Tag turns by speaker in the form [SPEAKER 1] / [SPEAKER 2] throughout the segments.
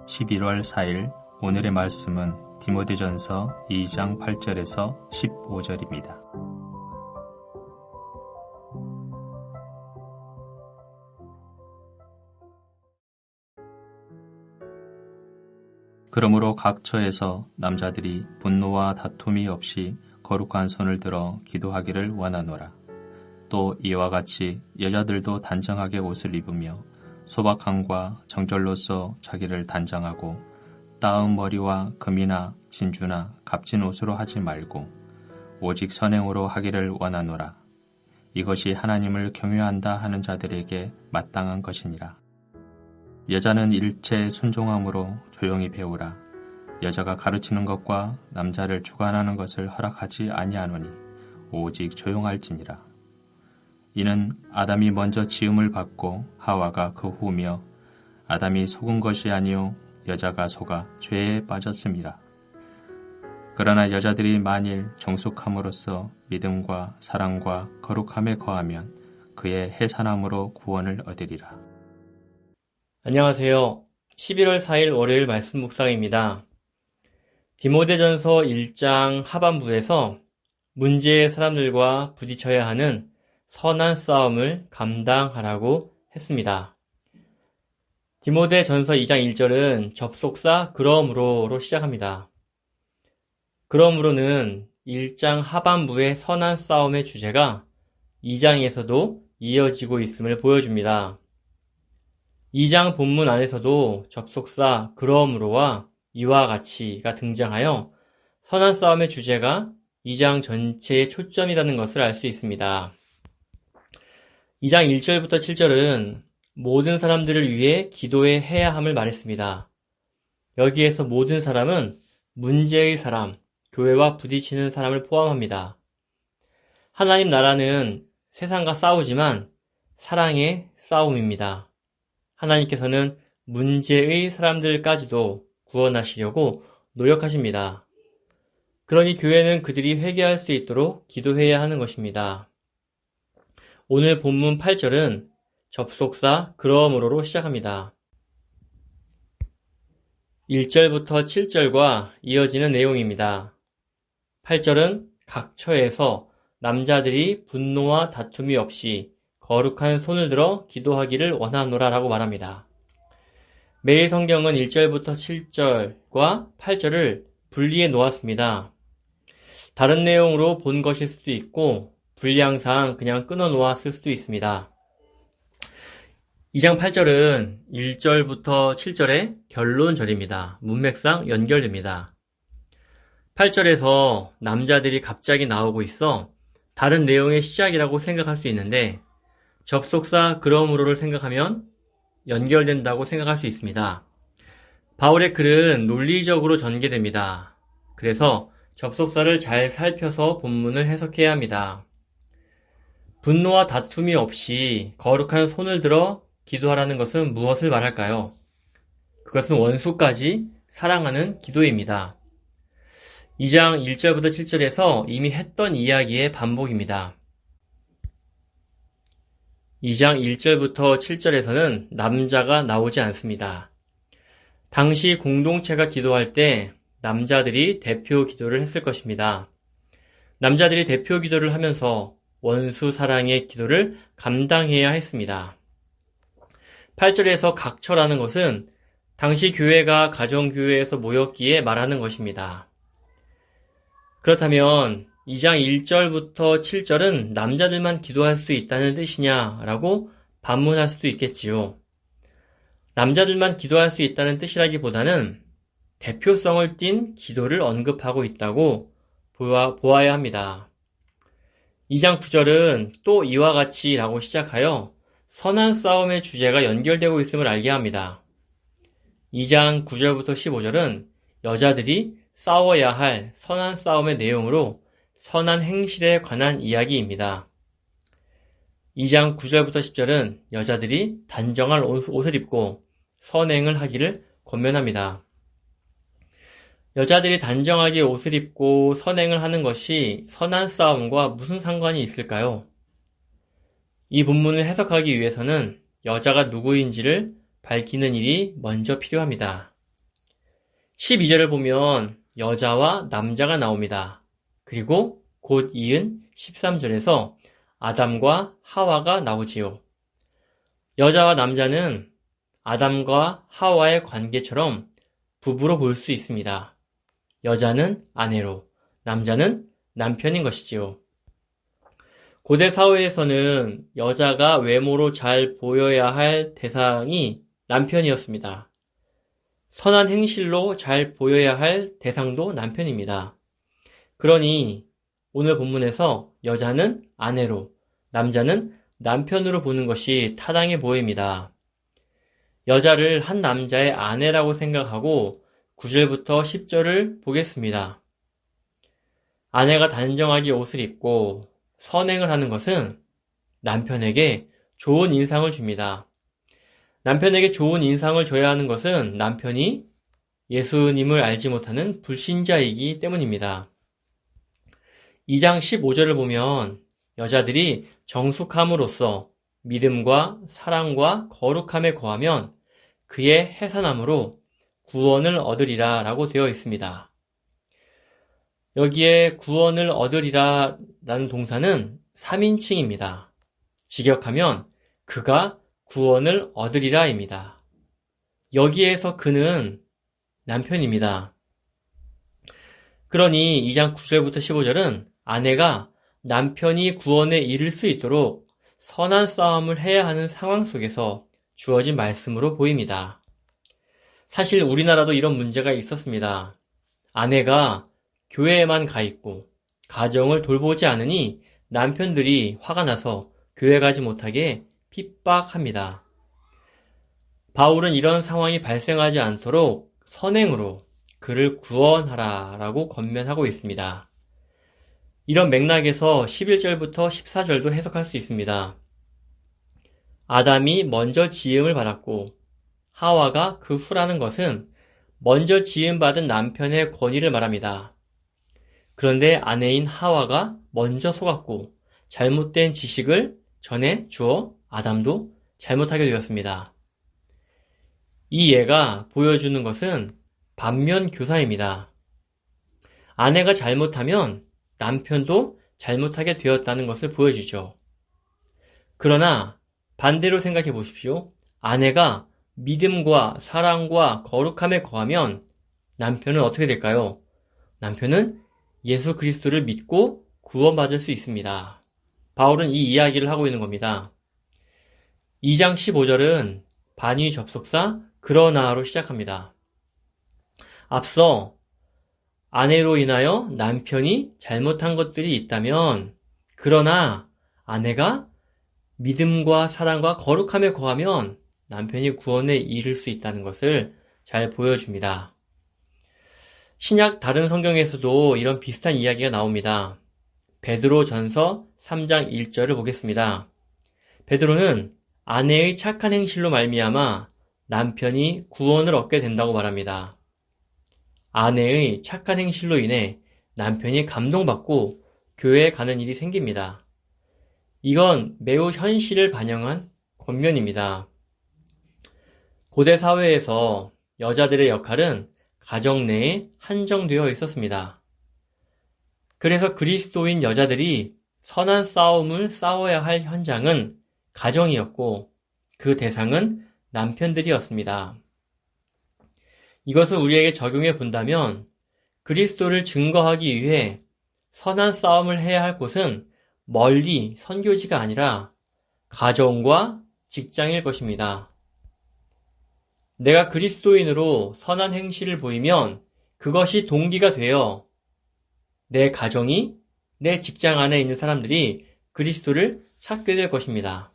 [SPEAKER 1] 11월 4일 오늘의 말씀은 디모데전서 2장 8절에서 15절입니다. 그러므로 각 처에서 남자들이 분노와 다툼이 없이 거룩한 손을 들어 기도하기를 원하노라. 또 이와 같이 여자들도 단정하게 옷을 입으며 소박함과 정절로서 자기를 단장하고 따은 머리와 금이나 진주나 값진 옷으로 하지 말고 오직 선행으로 하기를 원하노라. 이것이 하나님을 경외한다 하는 자들에게 마땅한 것이니라. 여자는 일체 순종함으로 조용히 배우라. 여자가 가르치는 것과 남자를 주관하는 것을 허락하지 아니하노니 오직 조용할지니라. 이는 아담이 먼저 지음을 받고 하와가 그 후며 아담이 속은 것이 아니요 여자가 속아 죄에 빠졌음이라. 그러나 여자들이 만일 정숙함으로써 믿음과 사랑과 거룩함에 거하면 그의 해산함으로 구원을 얻으리라.
[SPEAKER 2] 안녕하세요. 11월 4일 월요일 말씀 묵상입니다. 디모데전서 1장 하반부에서 문제의 사람들과 부딪혀야 하는 선한 싸움을 감당하라고 했습니다. 디모데전서 2장 1절은 접속사 그러므로로 시작합니다. 그러므로는 1장 하반부의 선한 싸움의 주제가 2장에서도 이어지고 있음을 보여줍니다. 2장 본문 안에서도 접속사 그러므로와 이와 같이가 등장하여 선한 싸움의 주제가 2장 전체의 초점이라는 것을 알 수 있습니다. 2장 1절부터 7절은 모든 사람들을 위해 기도해야 함을 말했습니다. 여기에서 모든 사람은 문제의 사람, 교회와 부딪히는 사람을 포함합니다. 하나님 나라는 세상과 싸우지만 사랑의 싸움입니다. 하나님께서는 문제의 사람들까지도 구원하시려고 노력하십니다. 그러니 교회는 그들이 회개할 수 있도록 기도해야 하는 것입니다. 오늘 본문 8절은 접속사 그러므로로 시작합니다. 1절부터 7절과 이어지는 내용입니다. 8절은 각 처에서 남자들이 분노와 다툼이 없이 거룩한 손을 들어 기도하기를 원하노라 라고 말합니다. 매일 성경은 1절부터 7절과 8절을 분리해 놓았습니다. 다른 내용으로 본 것일 수도 있고 분량상 그냥 끊어 놓았을 수도 있습니다. 2장 8절은 1절부터 7절의 결론절입니다. 문맥상 연결됩니다. 8절에서 남자들이 갑자기 나오고 있어 다른 내용의 시작이라고 생각할 수 있는데 접속사 그러므로를 생각하면 연결된다고 생각할 수 있습니다. 바울의 글은 논리적으로 전개됩니다. 그래서 접속사를 잘 살펴서 본문을 해석해야 합니다. 분노와 다툼이 없이 거룩한 손을 들어 기도하라는 것은 무엇을 말할까요? 그것은 원수까지 사랑하는 기도입니다. 2장 1절부터 7절에서 이미 했던 이야기의 반복입니다. 2장 1절부터 7절에서는 남자가 나오지 않습니다. 당시 공동체가 기도할 때 남자들이 대표 기도를 했을 것입니다. 남자들이 대표 기도를 하면서 원수 사랑의 기도를 감당해야 했습니다. 8절에서 각처라는 것은 당시 교회가 가정교회에서 모였기에 말하는 것입니다. 그렇다면 2장 1절부터 7절은 남자들만 기도할 수 있다는 뜻이냐라고 반문할 수도 있겠지요. 남자들만 기도할 수 있다는 뜻이라기보다는 대표성을 띤 기도를 언급하고 있다고 보아야 합니다. 2장 9절은 또 이와 같이 라고 시작하여 선한 싸움의 주제가 연결되고 있음을 알게 합니다. 2장 9절부터 15절은 여자들이 싸워야 할 선한 싸움의 내용으로 선한 행실에 관한 이야기입니다. 2장 9절부터 10절은 여자들이 단정한 옷을 입고 선행을 하기를 권면합니다. 여자들이 단정하게 옷을 입고 선행을 하는 것이 선한 싸움과 무슨 상관이 있을까요? 이 본문을 해석하기 위해서는 여자가 누구인지를 밝히는 일이 먼저 필요합니다. 12절을 보면 여자와 남자가 나옵니다. 그리고 곧 이은 13절에서 아담과 하와가 나오지요. 여자와 남자는 아담과 하와의 관계처럼 부부로 볼 수 있습니다. 여자는 아내로, 남자는 남편인 것이지요. 고대 사회에서는 여자가 외모로 잘 보여야 할 대상이 남편이었습니다. 선한 행실로 잘 보여야 할 대상도 남편입니다. 그러니 오늘 본문에서 여자는 아내로, 남자는 남편으로 보는 것이 타당해 보입니다. 여자를 한 남자의 아내라고 생각하고 9절부터 10절을 보겠습니다. 아내가 단정하게 옷을 입고 선행을 하는 것은 남편에게 좋은 인상을 줍니다. 남편에게 좋은 인상을 줘야 하는 것은 남편이 예수님을 알지 못하는 불신자이기 때문입니다. 2장 15절을 보면 여자들이 정숙함으로써 믿음과 사랑과 거룩함에 거하면 그의 해산함으로 구원을 얻으리라 라고 되어 있습니다. 여기에 구원을 얻으리라 라는 동사는 3인칭입니다. 직역하면 그가 구원을 얻으리라입니다. 여기에서 그는 남편입니다. 그러니 2장 9절부터 15절은 아내가 남편이 구원에 이를 수 있도록 선한 싸움을 해야 하는 상황 속에서 주어진 말씀으로 보입니다. 사실 우리나라도 이런 문제가 있었습니다. 아내가 교회에만 가 있고 가정을 돌보지 않으니 남편들이 화가 나서 교회 가지 못하게 핍박합니다. 바울은 이런 상황이 발생하지 않도록 선행으로 그를 구원하라라고 권면하고 있습니다. 이런 맥락에서 11절부터 14절도 해석할 수 있습니다. 아담이 먼저 지음을 받았고 하와가 그 후라는 것은 먼저 지음받은 남편의 권위를 말합니다. 그런데 아내인 하와가 먼저 속았고 잘못된 지식을 전해 주어 아담도 잘못하게 되었습니다. 이 예가 보여주는 것은 반면 교사입니다. 아내가 잘못하면 남편도 잘못하게 되었다는 것을 보여주죠. 그러나 반대로 생각해 보십시오. 아내가 믿음과 사랑과 거룩함에 거하면 남편은 어떻게 될까요? 남편은 예수 그리스도를 믿고 구원받을 수 있습니다. 바울은 이 이야기를 하고 있는 겁니다. 2장 15절은 반위 접속사 그러나로 시작합니다. 앞서 아내로 인하여 남편이 잘못한 것들이 있다면 그러나 아내가 믿음과 사랑과 거룩함에 거하면 남편이 구원에 이를 수 있다는 것을 잘 보여줍니다. 신약 다른 성경에서도 이런 비슷한 이야기가 나옵니다. 베드로전서 3장 1절을 보겠습니다. 베드로는 아내의 착한 행실로 말미암아 남편이 구원을 얻게 된다고 말합니다. 아내의 착한 행실로 인해 남편이 감동받고 교회에 가는 일이 생깁니다. 이건 매우 현실을 반영한 권면입니다. 고대 사회에서 여자들의 역할은 가정 내에 한정되어 있었습니다. 그래서 그리스도인 여자들이 선한 싸움을 싸워야 할 현장은 가정이었고 그 대상은 남편들이었습니다. 이것을 우리에게 적용해 본다면 그리스도를 증거하기 위해 선한 싸움을 해야 할 곳은 멀리 선교지가 아니라 가정과 직장일 것입니다. 내가 그리스도인으로 선한 행실을 보이면 그것이 동기가 되어 내 가정이, 내 직장 안에 있는 사람들이 그리스도를 찾게 될 것입니다.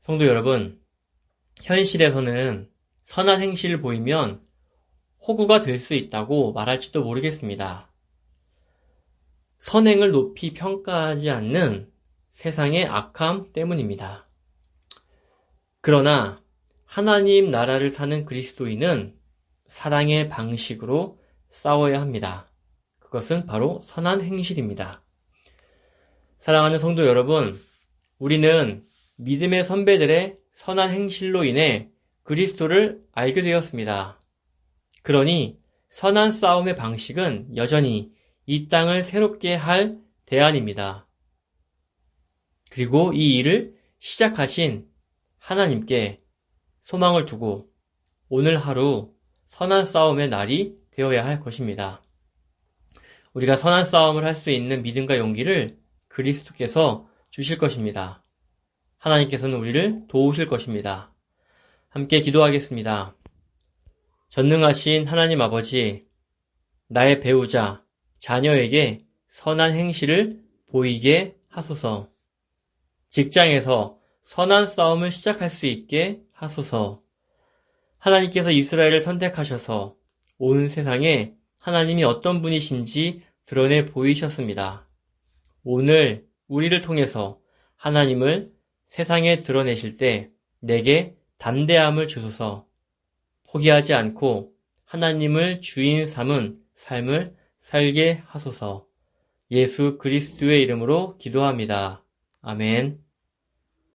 [SPEAKER 2] 성도 여러분, 현실에서는 선한 행실을 보이면 호구가 될 수 있다고 말할지도 모르겠습니다. 선행을 높이 평가하지 않는 세상의 악함 때문입니다. 그러나 하나님 나라를 사는 그리스도인은 사랑의 방식으로 싸워야 합니다. 그것은 바로 선한 행실입니다. 사랑하는 성도 여러분, 우리는 믿음의 선배들의 선한 행실로 인해 그리스도를 알게 되었습니다. 그러니 선한 싸움의 방식은 여전히 이 땅을 새롭게 할 대안입니다. 그리고 이 일을 시작하신 하나님께 소망을 두고 오늘 하루 선한 싸움의 날이 되어야 할 것입니다. 우리가 선한 싸움을 할 수 있는 믿음과 용기를 그리스도께서 주실 것입니다. 하나님께서는 우리를 도우실 것입니다. 함께 기도하겠습니다. 전능하신 하나님 아버지, 나의 배우자, 자녀에게 선한 행실을 보이게 하소서. 직장에서 선한 싸움을 시작할 수 있게 하소서. 하나님께서 이스라엘을 선택하셔서 온 세상에 하나님이 어떤 분이신지 드러내 보이셨습니다. 오늘 우리를 통해서 하나님을 세상에 드러내실 때 내게 담대함을 주소서. 포기하지 않고 하나님을 주인 삼은 삶을 살게 하소서. 예수 그리스도의 이름으로 기도합니다. 아멘.